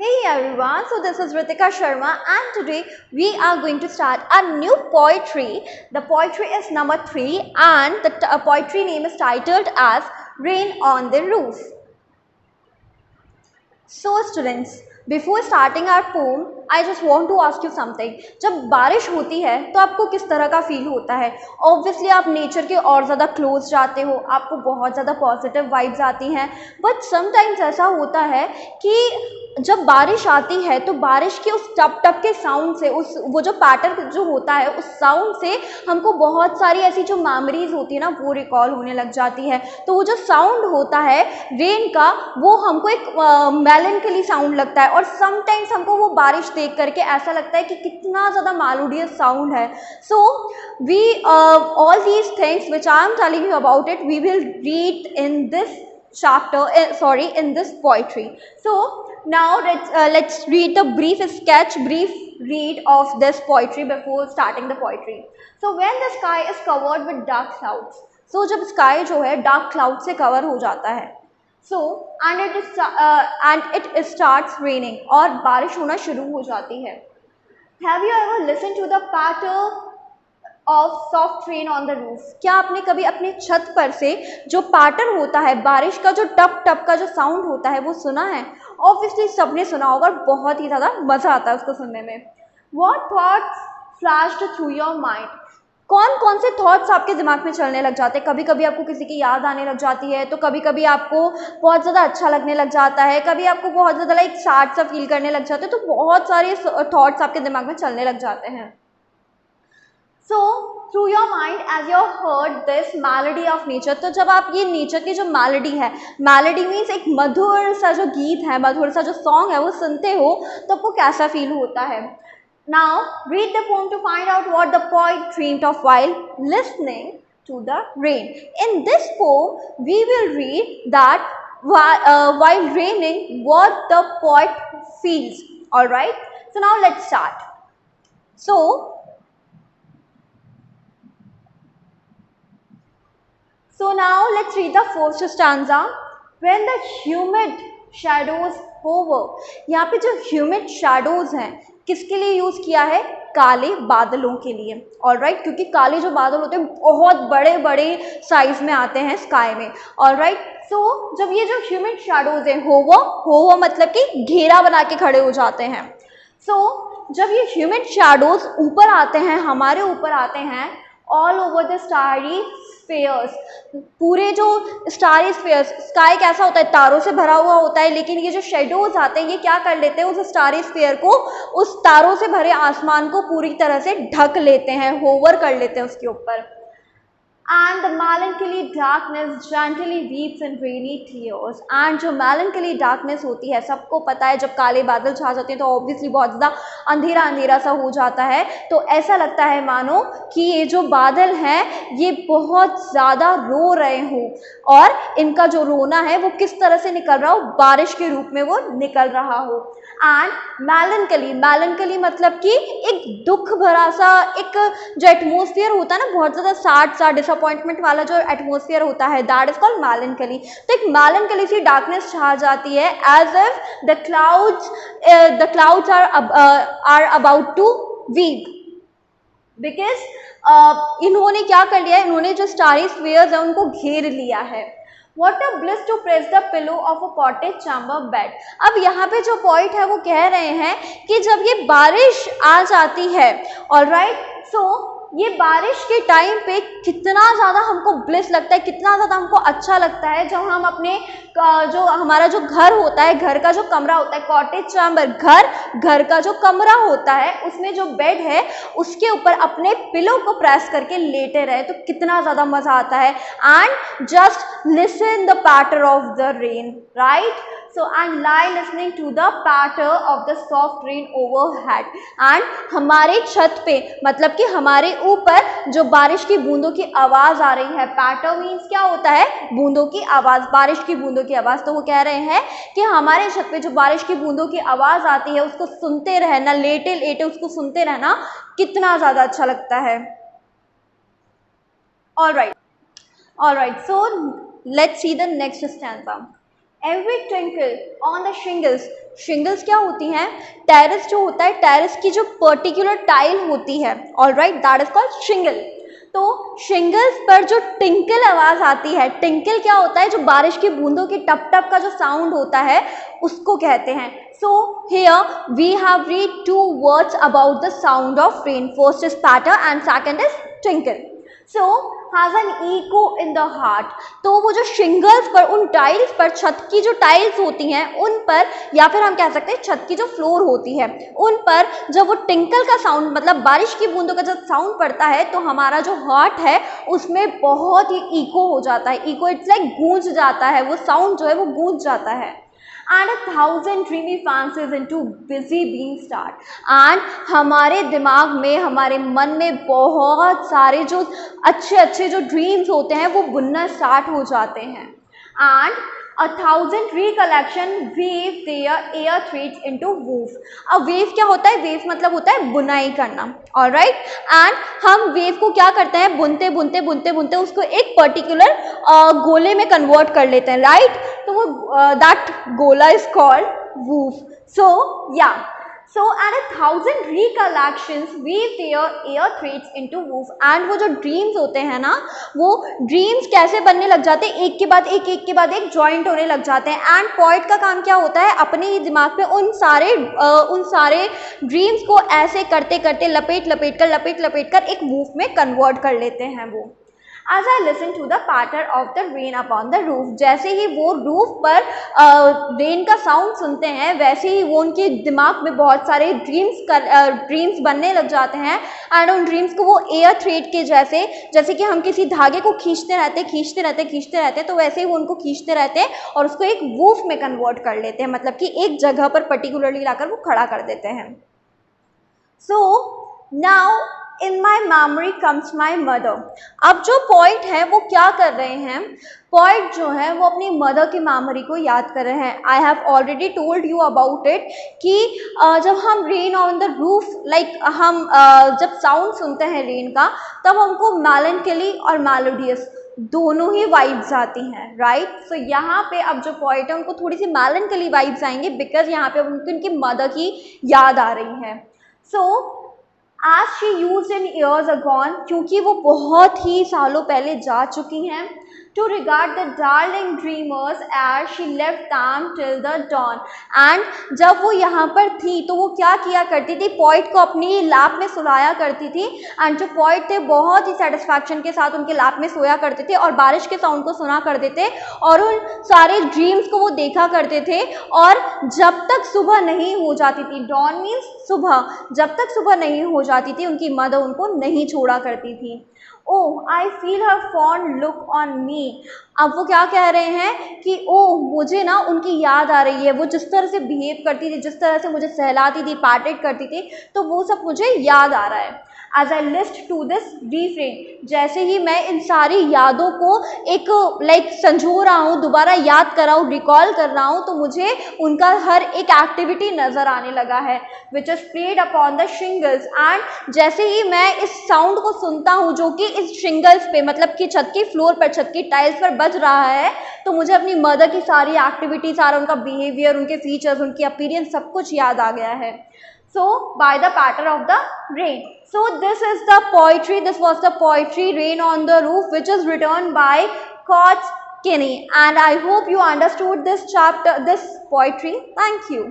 Hey everyone, so this is Ritika Sharma and today we are going to start a new poetry. The poetry is number 3 and the poetry name is titled as Rain on the Roof. So students, before starting our poem I just want to ask you something. जब बारिश होती है तो आपको किस तरह का feel होता है? ऑब्वियसली आप नेचर के और ज़्यादा क्लोज जाते हो, आपको बहुत ज़्यादा पॉजिटिव वाइब्स आती हैं. बट समटाइम्स ऐसा होता है कि जब बारिश आती है तो बारिश के उस टप टप के साउंड से, उस वो जो पैटर्न जो होता है उस साउंड से हमको बहुत सारी ऐसी जो मेमोरीज होती है ना वो रिकॉल होने लग जाती है. तो वो जो साउंड होता है रेन का वो हमको एक मेलनकली साउंड लगता है और समटाइम्स हमको वो बारिश देख करके ऐसा लगता है कि कितना ज़्यादा मेलोडियस साउंड है. So we all these things which I am telling you about it we will read in this chapter in this poetry. So now let's read the brief read of this poetry before starting the poetry. So when the sky is covered with dark clouds, so जब sky जो है dark cloud से cover हो जाता है, so and it starts raining और बारिश होना शुरू हो जाती है. Have you ever listened to the patter of soft rain on the roof? क्या आपने कभी अपने छत पर से जो पैटर्न होता है बारिश का, जो टप टप का जो साउंड होता है वो सुना है? ऑब्वियसली सबने सुना होगा, बहुत ही ज़्यादा मज़ा आता है उसको सुनने में. What thoughts flashed through your mind? कौन कौन से थॉट्स आपके दिमाग में चलने लग जाते हैं? कभी कभी आपको किसी की याद आने लग जाती है, तो कभी कभी आपको बहुत ज़्यादा अच्छा लगने लग जाता है, कभी आपको बहुत ज़्यादा लाइक सैड सा फील करने लग जाते हैं. तो बहुत सारे थॉट्स आपके दिमाग में चलने लग जाते हैं. So through your mind as you heard this melody of nature, तो जब आप ये नेचर की जो मेलोडी है, मेलोडी मीन्स एक मधुर सा जो गीत है, मधुर सा जो सॉन्ग है वो सुनते हो तो आपको कैसा फील होता है? Now read the poem to find out what the poet dreamed of while listening to the rain. In this poem we will read that while raining what the poet feels. All right, so now let's start. So now let's read the first stanza. When the humid shadows hover, यहाँ पे जो humid shadows हैं किसके लिए use किया है? काले बादलों के लिए. ऑलराइट, क्योंकि काले जो बादल होते हैं बहुत बड़े बड़े साइज में आते हैं स्काई में. ऑलराइट, सो जब ये जो ह्यूमिड शैडोज हैं, होवर मतलब कि घेरा बना के खड़े हो जाते हैं. सो जब ये ह्यूमिड शैडोज ऊपर आते हैं, हमारे ऊपर आते हैं, all over the starry spheres, पूरे जो स्टारी स्फीयर्स, स्काई कैसा होता है? तारों से भरा हुआ होता है, लेकिन ये जो शेडोज आते हैं ये क्या कर लेते हैं? उस स्टारी स्फीयर को, उस तारों से भरे आसमान को पूरी तरह से ढक लेते हैं, होवर कर लेते हैं उसके ऊपर. And the melancholy darkness gently weeps in rainy tears. And जो melancholy darkness होती है, सबको पता है जब काले बादल छा जाते हैं तो ऑब्वियसली बहुत ज़्यादा अंधेरा अंधेरा सा हो जाता है. तो ऐसा लगता है मानो कि ये जो बादल हैं ये बहुत ज़्यादा रो रहे हों और इनका जो रोना है वो किस तरह से निकल रहा हो? बारिश के रूप में वो निकल रहा हो. एंड मेलनकली मतलब कि एक दुख भरा सा एक जो एटमोसफियर होता है ना, बहुत ज़्यादा सैड सा डिसअपॉइंटमेंट वाला जो एटमोसफियर होता है, दैट इज कॉल्ड मेलनकली. तो एक मेलनकली सी डार्कनेस छा जाती है as if the clouds are about to weak. Because इन्होंने क्या कर लिया है? इन्होंने जो स्टारी स्फीयर्स है उनको घेर लिया है. What a bliss to press the pillow of a cottage chamber bed. अब यहाँ पे जो पॉइंट है वो कह रहे हैं कि जब ये बारिश आ जाती है, ऑलराइट, सो ये बारिश के टाइम पे कितना ज़्यादा हमको ब्लिस लगता है, कितना ज़्यादा हमको अच्छा लगता है जब हम अपने जो हमारा जो घर होता है, घर का जो कमरा होता है, कॉटेज चैम्बर, घर का जो कमरा होता है उसमें जो बेड है उसके ऊपर अपने पिलो को प्रेस करके लेटे रहे तो कितना ज़्यादा मज़ा आता है. And just listen the patter of the rain, right? So and lie listening to the patter of the soft rain overhead. And हमारे छत पे मतलब कि हमारे ऊपर जो बारिश की बूंदों की आवाज़ आ रही है, पैटर मीन्स क्या होता है? बूंदों की आवाज़, बारिश की बूंदों की आवाज़. तो वो कह रहे हैं कि हमारे छत पे जो बारिश की बूंदों की आवाज़ आती है उसको सुनते रहना, लेटे लेटे उसको सुनते रहना कितना ज़्यादा अच्छा लगता है. Alright, so let's see the next stanza. Every twinkle on the shingles shingles क्या होती हैं? टेरेस जो होता है, टेरेस की जो पर्टिकुलर टाइल होती है, ऑलराइट, दैट इज कॉल्ड शिंगल। तो शिंगल्स पर जो टिंकल आवाज आती है, टिंकल क्या होता है? जो बारिश की बूंदों की टप टप का जो साउंड होता है उसको कहते हैं। So here we have read two words about the sound of rain. First is patter and second is tinkle. So has an echo in the heart. तो वो जो शिंगल्स पर, उन टाइल्स पर, छत की जो टाइल्स होती हैं उन पर, या फिर हम कह सकते हैं छत की जो फ्लोर होती है उन पर, जब वो टिंकल का साउंड मतलब बारिश की बूंदों का जब साउंड पड़ता है तो हमारा जो हार्ट है उसमें बहुत ही इको हो जाता है। इको इट्स लाइक गूंज जाता है, वो साउंड जो है वो गूंज जाता है। And 1,000 dreamy fancies into busy being start। and हमारे दिमाग में, हमारे मन में बहुत सारे जो अच्छे अच्छे जो ड्रीम्स होते हैं वो बुनना स्टार्ट हो जाते हैं। and 1,000 recollection weave their air threads into woof। अब वेव क्या होता है? वेव मतलब होता है बुनाई करना, ऑलराइट। एंड हम वेव को क्या करते हैं? बुनते बुनते बुनते बुनते उसको एक पर्टिकुलर गोले में कन्वर्ट कर लेते हैं, राइट। तो वो दैट गोला इज कॉल्ड वूफ। सो या, so and 1,000 recollections weave their air threads into woof। and वो जो ड्रीम्स होते हैं ना, वो ड्रीम्स कैसे बनने लग जाते हैं? एक के बाद एक जॉइंट होने लग जाते हैं। एंड पॉइंट का काम क्या होता है? अपने ही दिमाग में उन सारे ड्रीम्स को ऐसे करते करते लपेट लपेट कर एक वूफ में कन्वर्ट कर लेते हैं वो। As I listen to the patter of the rain upon the roof, जैसे ही वो रूफ पर रेन का साउंड सुनते हैं वैसे ही वो उनके दिमाग में बहुत सारे ड्रीम्स बनने लग जाते हैं। एंड उन ड्रीम्स को वो एयर थ्रेड के जैसे कि हम किसी धागे को खींचते रहते तो वैसे ही वो उनको खींचते रहते हैं और उसको एक वूफ में कन्वर्ट कर लेते हैं, मतलब कि एक जगह पर पर्टिकुलरली लाकर वो खड़ा कर देते हैं। So now in my memory comes my mother. अब जो पॉइंट है वो क्या कर रहे हैं? पॉइंट जो है वो अपनी मदर की मेमोरी को याद कर रहे हैं। I have already told you about it कि जब हम rain on the roof, like हम जब साउंड सुनते हैं रेन का, तब हमको मेलनकली और मेलोडियस दोनों ही वाइब्स आती हैं, राइट। सो यहाँ पे अब जो पॉइंट है उनको थोड़ी सी मेलनकली वाइब्स आएंगे बिकॉज यहाँ पे उनको उनकी मदर की याद आ रही है। सो As she used in years agone, क्योंकि वो बहुत ही सालों पहले जा चुकी हैं, to regard the darling dreamers as she left them till the dawn। and जब वो यहाँ पर थी तो वो क्या किया करती थी? पॉइंट को अपनी लैप में सुलाया करती थी। एंड जो पॉइंट थे बहुत ही सेटिस्फैक्शन के साथ उनके लैप में सोया करते थे और बारिश के साउंड को सुना करते थे और उन सारे ड्रीम्स को वो देखा करते थे। और जब तक सुबह नहीं हो जाती थी, डॉन मीन्स सुबह, जब तक सुबह नहीं हो जाती थी उनकी मदर उनको नहीं छोड़ा करती थी। Oh I feel her fond look on me. अब वो क्या कह रहे हैं कि ओह मुझे ना उनकी याद आ रही है, वो जिस तरह से बिहेव करती थी, जिस तरह से मुझे सहलाती थी, पैटेड करती थी, तो वो सब मुझे याद आ रहा है। As I list to this refrain, जैसे ही मैं इन सारी यादों को एक संजो रहा हूँ, दोबारा याद कर रहा हूँ, रिकॉल कर रहा हूँ, तो मुझे उनका हर एक एक्टिविटी नज़र आने लगा है which is played upon the shingles. And जैसे ही मैं इस साउंड को सुनता हूँ जो कि इस शिंगल्स पे, मतलब कि छत की फ्लोर पर, छत की टाइल्स पर बज रहा है, तो मुझे अपनी मदर की सारी एक्टिविटी, सारा उनका बिहेवियर, उनके फीचर्स, उनकी अपीयरेंस सब कुछ याद आ गया है। So by the patter of the rain. So this is the poetry, this was the poetry Rain on the Roof, which is written by Coates Kinney, and I hope you understood this chapter, this poetry. Thank you.